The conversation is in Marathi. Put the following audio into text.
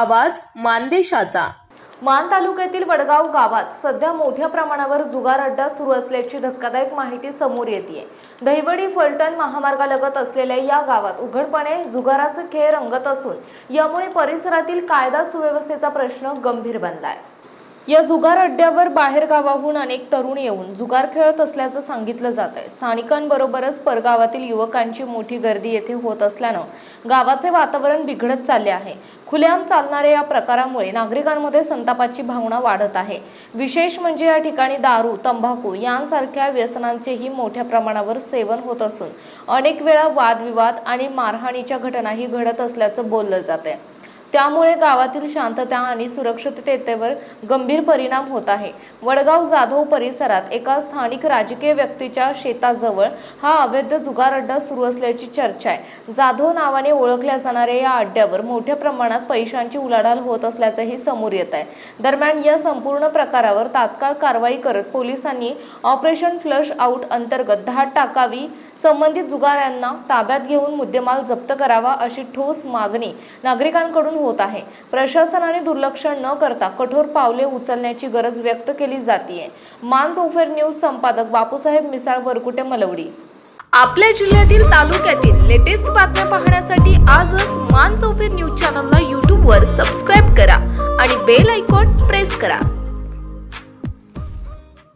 आवाज मानदेशाचा। मान तालुक्यातील वडगाव गावात सध्या मोठ्या प्रमाणावर जुगार अड्डा सुरू असल्याची धक्कादायक माहिती समोर येते। दहिवडी फलटण महामार्गालगत असलेल्या या गावात उघडपणे जुगाराचे खेळ रंगत असून यामुळे परिसरातील कायदा सुव्यवस्थेचा प्रश्न गंभीर बनलाय। या जुगार अड्ड्यावर बाहेर गावाहून अनेक तरुण येऊन जुगार खेळत असल्याचं सांगितलं जात आहे। स्थानिकांबरोबरच परगावातील युवकांची मोठी गर्दी येथे होत असल्यानं गावाचे वातावरण बिघडत चालले आहे। खुलेआम चालणाऱ्या या प्रकारामुळे नागरिकांमध्ये संतापाची भावना वाढत आहे। विशेष म्हणजे या ठिकाणी दारू, तंबाखू यांसारख्या व्यसनांचेही मोठ्या प्रमाणावर सेवन होत असून अनेक वेळा वादविवाद आणि मारहाणीच्या घटनाही घडत असल्याचं बोललं जात आहे। त्यामुळे गावातील शांतता आणि सुरक्षिततेवर गंभीर परिणाम होत आहे। वडगाव जाधव परिसरात एका स्थानिक राजकीय व्यक्तीच्या शेताजवळ हा अवैध जुगार अड्डा सुरू असल्याची चर्चा आहे। जाधव नावाने ओळखल्या जाणाऱ्या या अड्ड्यावर मोठ्या प्रमाणात पैशांची उलाढाल होत असल्याचंही समोर येत आहे। दरम्यान या संपूर्ण प्रकारावर तात्काळ कारवाई करत पोलिसांनी ऑपरेशन फ्लश आउट अंतर्गत धाड टाकावी, संबंधित जुगाऱ्यांना ताब्यात घेऊन मुद्देमाल जप्त करावा अशी ठोस मागणी नागरिकांकडून होत आहे। प्रशासनाने दुर्लक्ष न करता कठोर पावले उचलण्याची गरज व्यक्त केली जाते। मानसोफर न्यूज संपादक बापूसाहेब मिसाळ, वरकुटे, मलवडी। आपल्या जिल्ह्यातील तालुक्यातील लेटेस्ट बातम्या पाहण्यासाठी आजच मानसोफर न्यूज चॅनलला YouTube वर सबस्क्राइब करा आणि बेल आयकॉन प्रेस करा।